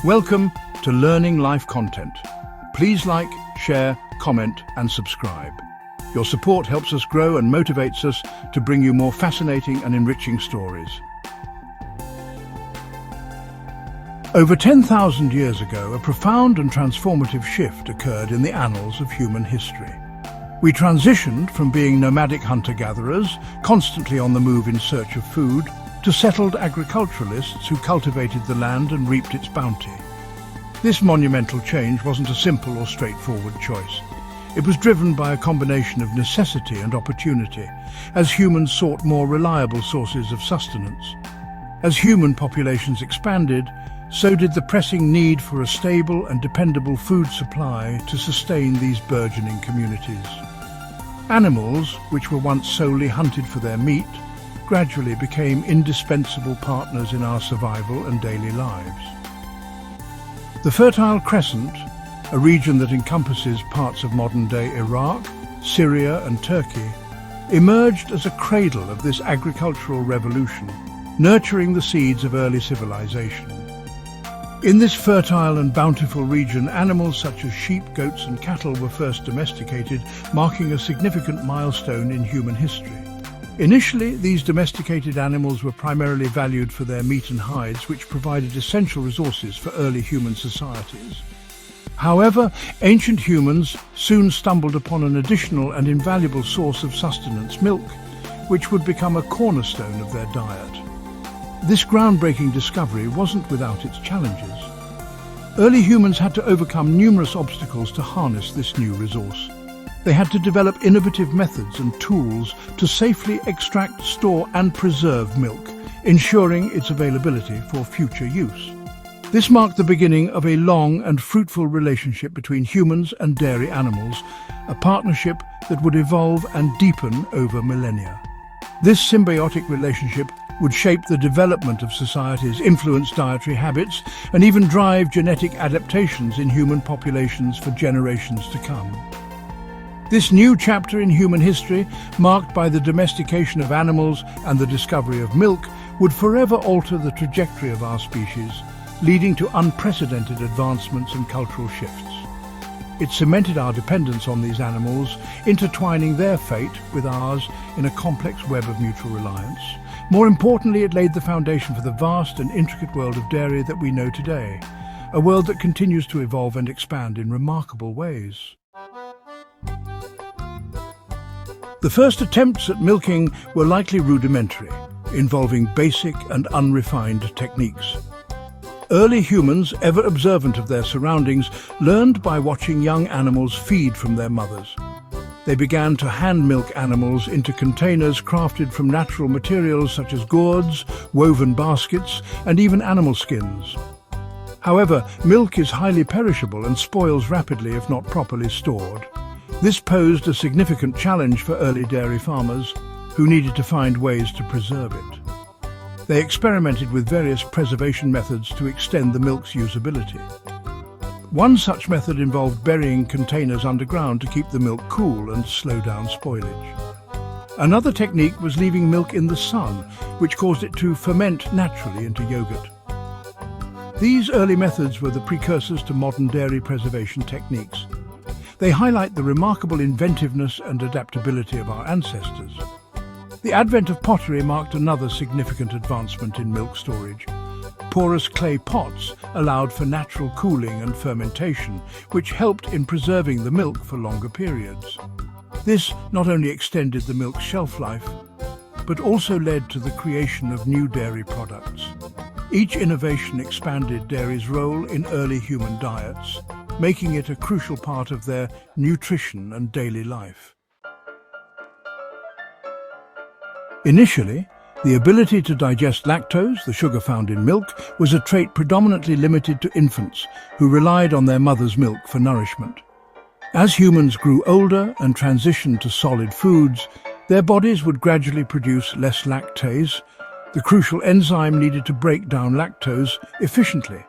Welcome to Learning Life Content. Please like, share, comment and subscribe. Your support helps us grow and motivates us to bring you more fascinating and enriching stories. Over 10,000 years ago, a profound and transformative shift occurred in the annals of human history. We transitioned from being nomadic hunter-gatherers, constantly on the move in search of food, to settled agriculturalists who cultivated the land and reaped its bounty. This monumental change wasn't a simple or straightforward choice. It was driven by a combination of necessity and opportunity, as humans sought more reliable sources of sustenance. As human populations expanded, so did the pressing need for a stable and dependable food supply to sustain these burgeoning communities. Animals, which were once solely hunted for their meat, gradually became indispensable partners in our survival and daily lives. The Fertile Crescent, a region that encompasses parts of modern-day Iraq, Syria and Turkey, emerged as a cradle of this agricultural revolution, nurturing the seeds of early civilization. In this fertile and bountiful region, animals such as sheep, goats and cattle were first domesticated, marking a significant milestone in human history. Initially, these domesticated animals were primarily valued for their meat and hides, which provided essential resources for early human societies. However, ancient humans soon stumbled upon an additional and invaluable source of sustenance, milk, which would become a cornerstone of their diet. This groundbreaking discovery wasn't without its challenges. Early humans had to overcome numerous obstacles to harness this new resource. They had to develop innovative methods and tools to safely extract, store and preserve milk, ensuring its availability for future use. This marked the beginning of a long and fruitful relationship between humans and dairy animals, a partnership that would evolve and deepen over millennia. This symbiotic relationship would shape the development of societies, influence dietary habits, and even drive genetic adaptations in human populations for generations to come. This new chapter in human history, marked by the domestication of animals and the discovery of milk, would forever alter the trajectory of our species, leading to unprecedented advancements and cultural shifts. It cemented our dependence on these animals, intertwining their fate with ours in a complex web of mutual reliance. More importantly, it laid the foundation for the vast and intricate world of dairy that we know today, a world that continues to evolve and expand in remarkable ways. The first attempts at milking were likely rudimentary, involving basic and unrefined techniques. Early humans, ever observant of their surroundings, learned by watching young animals feed from their mothers. They began to hand-milk animals into containers crafted from natural materials such as gourds, woven baskets, and even animal skins. However, milk is highly perishable and spoils rapidly if not properly stored. This posed a significant challenge for early dairy farmers, who needed to find ways to preserve it. They experimented with various preservation methods to extend the milk's usability. One such method involved burying containers underground to keep the milk cool and slow down spoilage. Another technique was leaving milk in the sun, which caused it to ferment naturally into yogurt. These early methods were the precursors to modern dairy preservation techniques. They highlight the remarkable inventiveness and adaptability of our ancestors. The advent of pottery marked another significant advancement in milk storage. Porous clay pots allowed for natural cooling and fermentation, which helped in preserving the milk for longer periods. This not only extended the milk's shelf life, but also led to the creation of new dairy products. Each innovation expanded dairy's role in early human diets, making it a crucial part of their nutrition and daily life. Initially, the ability to digest lactose, the sugar found in milk, was a trait predominantly limited to infants who relied on their mother's milk for nourishment. As humans grew older and transitioned to solid foods, their bodies would gradually produce less lactase, the crucial enzyme needed to break down lactose efficiently.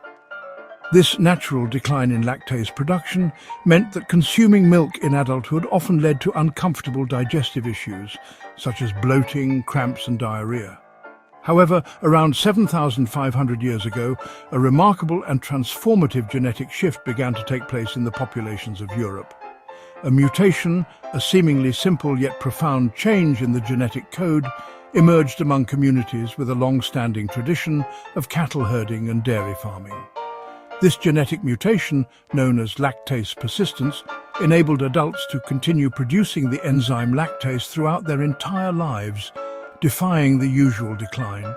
This natural decline in lactase production meant that consuming milk in adulthood often led to uncomfortable digestive issues, such as bloating, cramps and diarrhea. However, around 7,500 years ago, a remarkable and transformative genetic shift began to take place in the populations of Europe. A mutation, a seemingly simple yet profound change in the genetic code, emerged among communities with a long-standing tradition of cattle herding and dairy farming. This genetic mutation, known as lactase persistence, enabled adults to continue producing the enzyme lactase throughout their entire lives, defying the usual decline.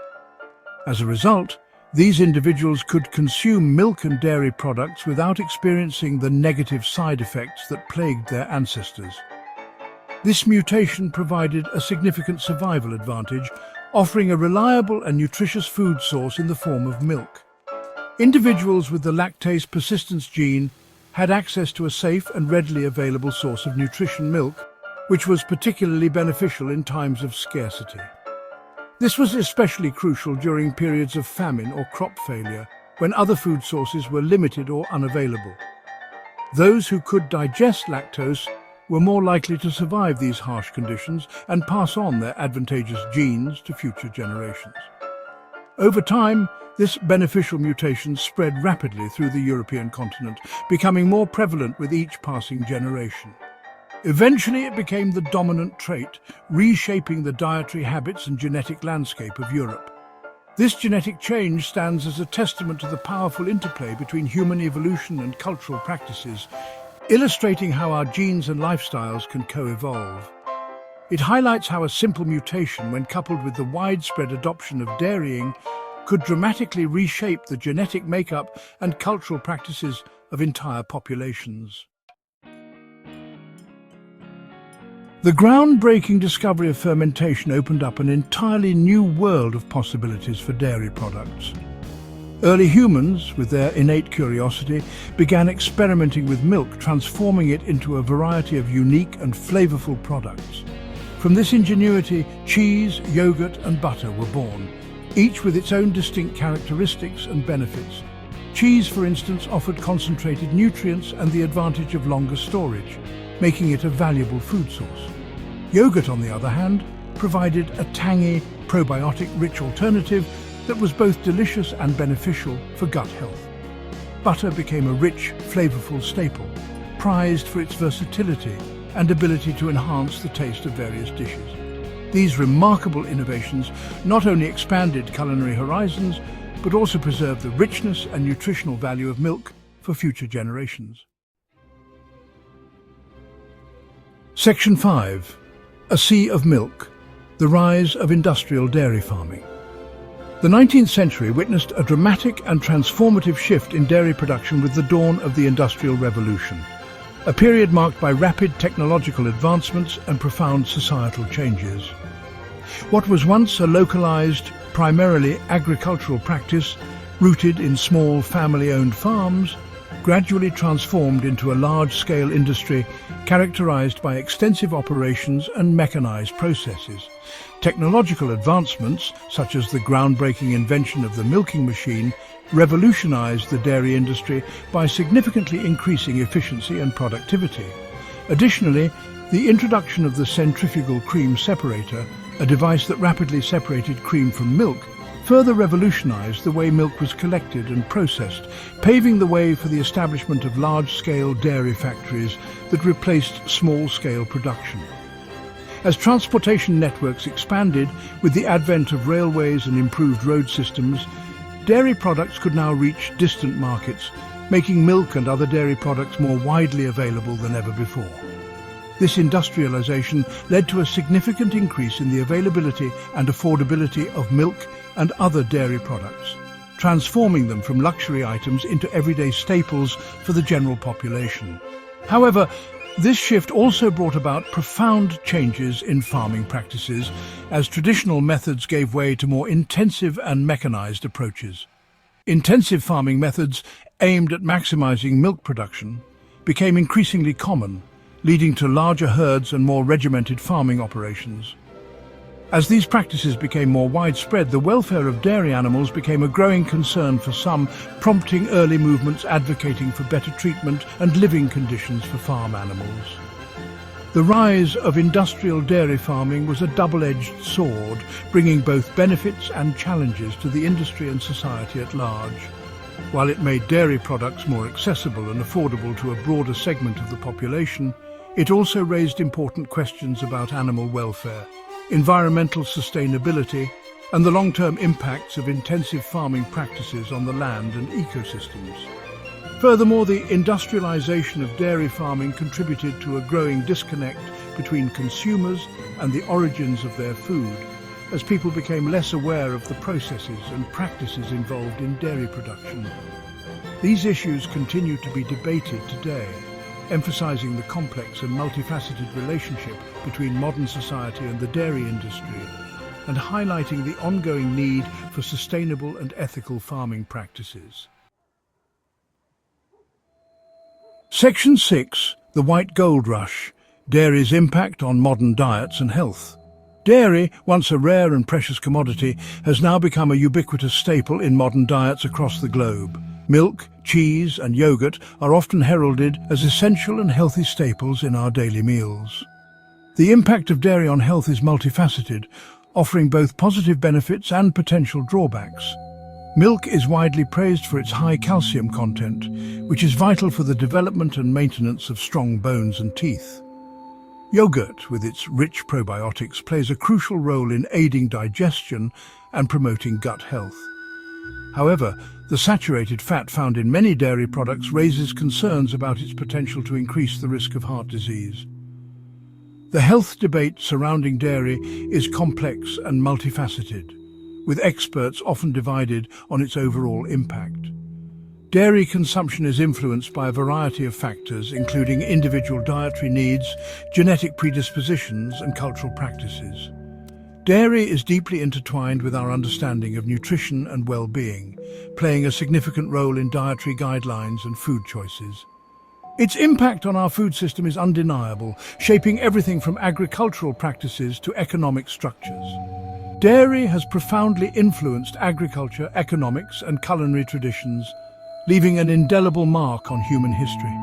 As a result, these individuals could consume milk and dairy products without experiencing the negative side effects that plagued their ancestors. This mutation provided a significant survival advantage, offering a reliable and nutritious food source in the form of milk. Individuals with the lactase persistence gene had access to a safe and readily available source of nutrition, milk, which was particularly beneficial in times of scarcity. This was especially crucial during periods of famine or crop failure, when other food sources were limited or unavailable. Those who could digest lactose were more likely to survive these harsh conditions and pass on their advantageous genes to future generations. Over time, this beneficial mutation spread rapidly through the European continent, becoming more prevalent with each passing generation. Eventually, it became the dominant trait, reshaping the dietary habits and genetic landscape of Europe. This genetic change stands as a testament to the powerful interplay between human evolution and cultural practices, illustrating how our genes and lifestyles can co-evolve. It highlights how a simple mutation, when coupled with the widespread adoption of dairying, could dramatically reshape the genetic makeup and cultural practices of entire populations. The groundbreaking discovery of fermentation opened up an entirely new world of possibilities for dairy products. Early humans, with their innate curiosity, began experimenting with milk, transforming it into a variety of unique and flavorful products. From this ingenuity, cheese, yogurt, and butter were born, each with its own distinct characteristics and benefits. Cheese, for instance, offered concentrated nutrients and the advantage of longer storage, making it a valuable food source. Yogurt, on the other hand, provided a tangy, probiotic-rich alternative that was both delicious and beneficial for gut health. Butter became a rich, flavorful staple, prized for its versatility and ability to enhance the taste of various dishes. These remarkable innovations not only expanded culinary horizons, but also preserved the richness and nutritional value of milk for future generations. Section 5. A Sea of Milk. The Rise of Industrial Dairy Farming. The 19th century witnessed a dramatic and transformative shift in dairy production with the dawn of the Industrial Revolution, a period marked by rapid technological advancements and profound societal changes. What was once a localized, primarily agricultural practice, rooted in small family-owned farms, gradually transformed into a large-scale industry characterized by extensive operations and mechanized processes. Technological advancements, such as the groundbreaking invention of the milking machine, revolutionized the dairy industry by significantly increasing efficiency and productivity. Additionally, the introduction of the centrifugal cream separator, a device that rapidly separated cream from milk, further revolutionized the way milk was collected and processed, paving the way for the establishment of large-scale dairy factories that replaced small-scale production. As transportation networks expanded with the advent of railways and improved road systems, dairy products could now reach distant markets, making milk and other dairy products more widely available than ever before. This industrialization led to a significant increase in the availability and affordability of milk and other dairy products, transforming them from luxury items into everyday staples for the general population. However, this shift also brought about profound changes in farming practices as traditional methods gave way to more intensive and mechanized approaches. Intensive farming methods aimed at maximizing milk production became increasingly common, leading to larger herds and more regimented farming operations. As these practices became more widespread, the welfare of dairy animals became a growing concern for some, prompting early movements advocating for better treatment and living conditions for farm animals. The rise of industrial dairy farming was a double-edged sword, bringing both benefits and challenges to the industry and society at large. While it made dairy products more accessible and affordable to a broader segment of the population, it also raised important questions about animal welfare, environmental sustainability, and the long-term impacts of intensive farming practices on the land and ecosystems. Furthermore, the industrialization of dairy farming contributed to a growing disconnect between consumers and the origins of their food, as people became less aware of the processes and practices involved in dairy production. These issues continue to be debated today, emphasizing the complex and multifaceted relationship between modern society and the dairy industry, and highlighting the ongoing need for sustainable and ethical farming practices. Section 6. The White Gold Rush. Dairy's impact on modern diets and health. Dairy, once a rare and precious commodity, has now become a ubiquitous staple in modern diets across the globe. Milk, cheese, and yogurt are often heralded as essential and healthy staples in our daily meals. The impact of dairy on health is multifaceted, offering both positive benefits and potential drawbacks. Milk is widely praised for its high calcium content, which is vital for the development and maintenance of strong bones and teeth. Yogurt, with its rich probiotics, plays a crucial role in aiding digestion and promoting gut health. However, the saturated fat found in many dairy products raises concerns about its potential to increase the risk of heart disease. The health debate surrounding dairy is complex and multifaceted, with experts often divided on its overall impact. Dairy consumption is influenced by a variety of factors, including individual dietary needs, genetic predispositions, and cultural practices. Dairy is deeply intertwined with our understanding of nutrition and well-being, playing a significant role in dietary guidelines and food choices. Its impact on our food system is undeniable, shaping everything from agricultural practices to economic structures. Dairy has profoundly influenced agriculture, economics, and culinary traditions, leaving an indelible mark on human history.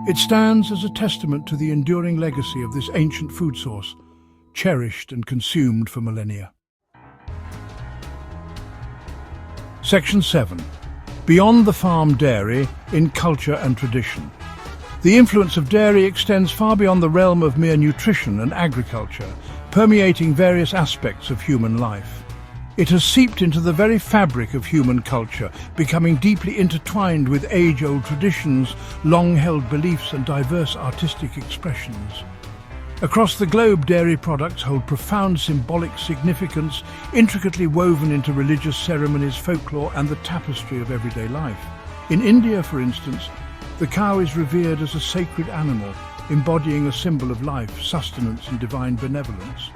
It stands as a testament to the enduring legacy of this ancient food source, cherished and consumed for millennia. Section 7. Beyond the farm dairy in culture and tradition. The influence of dairy extends far beyond the realm of mere nutrition and agriculture, permeating various aspects of human life. It has seeped into the very fabric of human culture, becoming deeply intertwined with age-old traditions, long-held beliefs, and diverse artistic expressions. Across the globe, dairy products hold profound symbolic significance, intricately woven into religious ceremonies, folklore, and the tapestry of everyday life. In India, for instance, the cow is revered as a sacred animal, embodying a symbol of life, sustenance, and divine benevolence.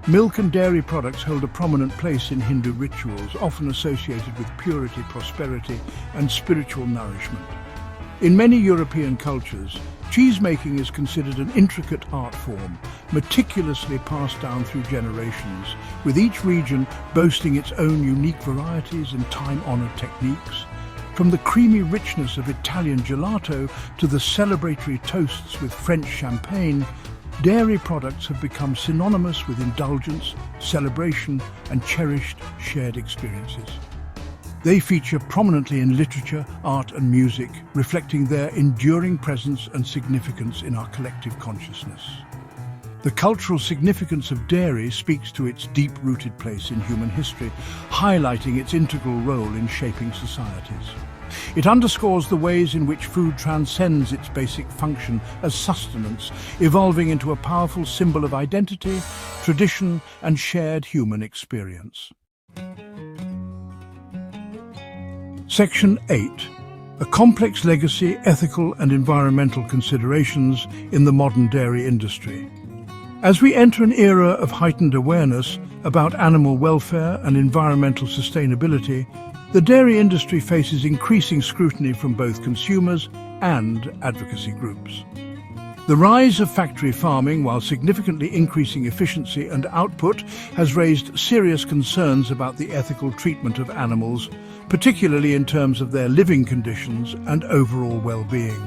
Milk and dairy products hold a prominent place in Hindu rituals, often associated with purity, prosperity, and spiritual nourishment. In many European cultures, cheese-making is considered an intricate art form, meticulously passed down through generations, with each region boasting its own unique varieties and time-honored techniques. From the creamy richness of Italian gelato to the celebratory toasts with French champagne, dairy products have become synonymous with indulgence, celebration, and cherished shared experiences. They feature prominently in literature, art, and music, reflecting their enduring presence and significance in our collective consciousness. The cultural significance of dairy speaks to its deep-rooted place in human history, highlighting its integral role in shaping societies. It underscores the ways in which food transcends its basic function as sustenance, evolving into a powerful symbol of identity, tradition, and shared human experience. Section 8. A complex legacy, ethical and environmental considerations in the modern dairy industry. As we enter an era of heightened awareness about animal welfare and environmental sustainability, the dairy industry faces increasing scrutiny from both consumers and advocacy groups. The rise of factory farming, while significantly increasing efficiency and output, has raised serious concerns about the ethical treatment of animals, particularly in terms of their living conditions and overall well-being.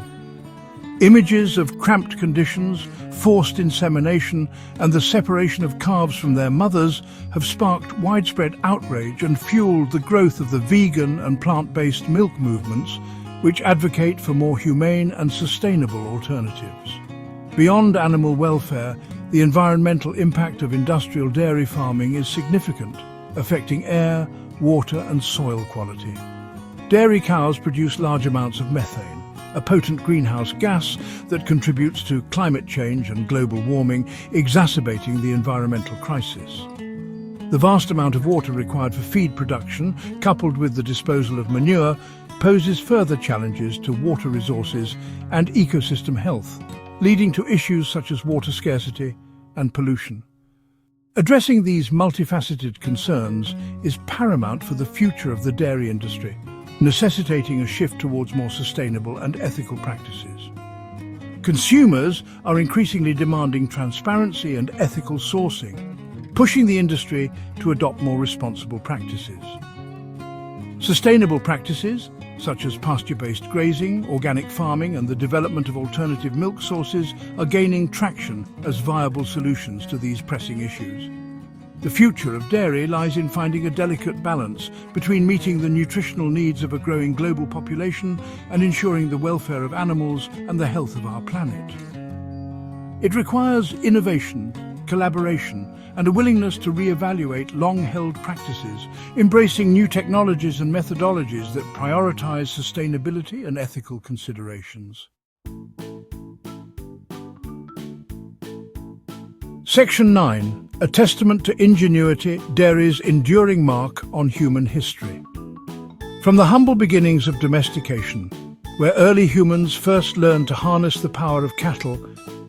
Images of cramped conditions, forced insemination, and the separation of calves from their mothers have sparked widespread outrage and fueled the growth of the vegan and plant-based milk movements, which advocate for more humane and sustainable alternatives. Beyond animal welfare, the environmental impact of industrial dairy farming is significant, affecting air, water, and soil quality. Dairy cows produce large amounts of methane, a potent greenhouse gas that contributes to climate change and global warming, exacerbating the environmental crisis. The vast amount of water required for feed production, coupled with the disposal of manure, poses further challenges to water resources and ecosystem health, leading to issues such as water scarcity and pollution. Addressing these multifaceted concerns is paramount for the future of the dairy industry, necessitating a shift towards more sustainable and ethical practices. Consumers are increasingly demanding transparency and ethical sourcing, pushing the industry to adopt more responsible practices. Sustainable practices, such as pasture-based grazing, organic farming, and the development of alternative milk sources, are gaining traction as viable solutions to these pressing issues. The future of dairy lies in finding a delicate balance between meeting the nutritional needs of a growing global population and ensuring the welfare of animals and the health of our planet. It requires innovation, collaboration, and a willingness to re-evaluate long-held practices, embracing new technologies and methodologies that prioritize sustainability and ethical considerations. Section 9. A testament to ingenuity, dairy's enduring mark on human history. From the humble beginnings of domestication, where early humans first learned to harness the power of cattle,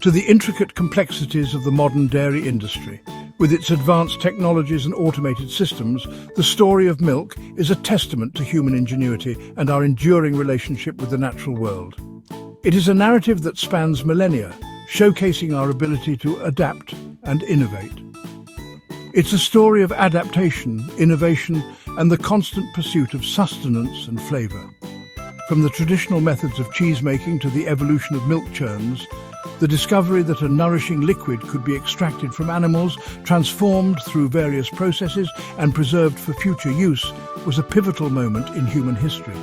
to the intricate complexities of the modern dairy industry, with its advanced technologies and automated systems, the story of milk is a testament to human ingenuity and our enduring relationship with the natural world. It is a narrative that spans millennia, showcasing our ability to adapt and innovate. It's a story of adaptation, innovation, and the constant pursuit of sustenance and flavor. From the traditional methods of cheese-making to the evolution of milk churns, the discovery that a nourishing liquid could be extracted from animals, transformed through various processes, and preserved for future use was a pivotal moment in human history.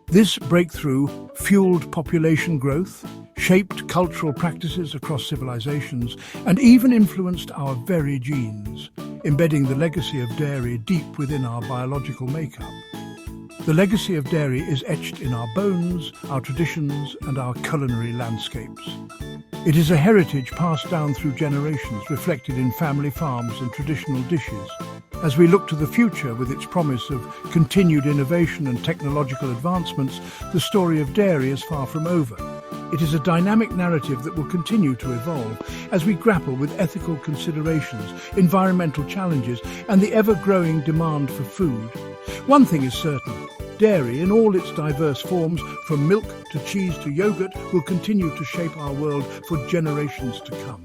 This breakthrough fueled population growth, shaped cultural practices across civilizations, and even influenced our very genes, embedding the legacy of dairy deep within our biological makeup. The legacy of dairy is etched in our bones, our traditions, and our culinary landscapes. It is a heritage passed down through generations, reflected in family farms and traditional dishes. As we look to the future with its promise of continued innovation and technological advancements, the story of dairy is far from over. It is a dynamic narrative that will continue to evolve as we grapple with ethical considerations, environmental challenges, and the ever-growing demand for food. One thing is certain: dairy, in all its diverse forms, from milk to cheese to yogurt, will continue to shape our world for generations to come.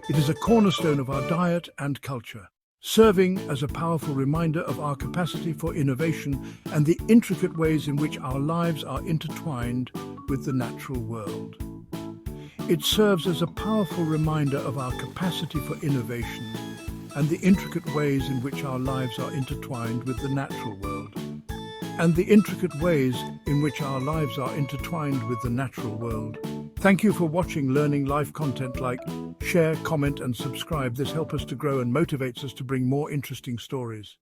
It is a cornerstone of our diet and culture, serving as a powerful reminder of our capacity for innovation and the intricate ways in which our lives are intertwined with the natural world. It serves as a powerful reminder of our capacity for innovation and the intricate ways in which our lives are intertwined with the natural world. Thank you for watching Learning Life content. Like, share, comment, and subscribe. This helps us to grow and motivates us to bring more interesting stories.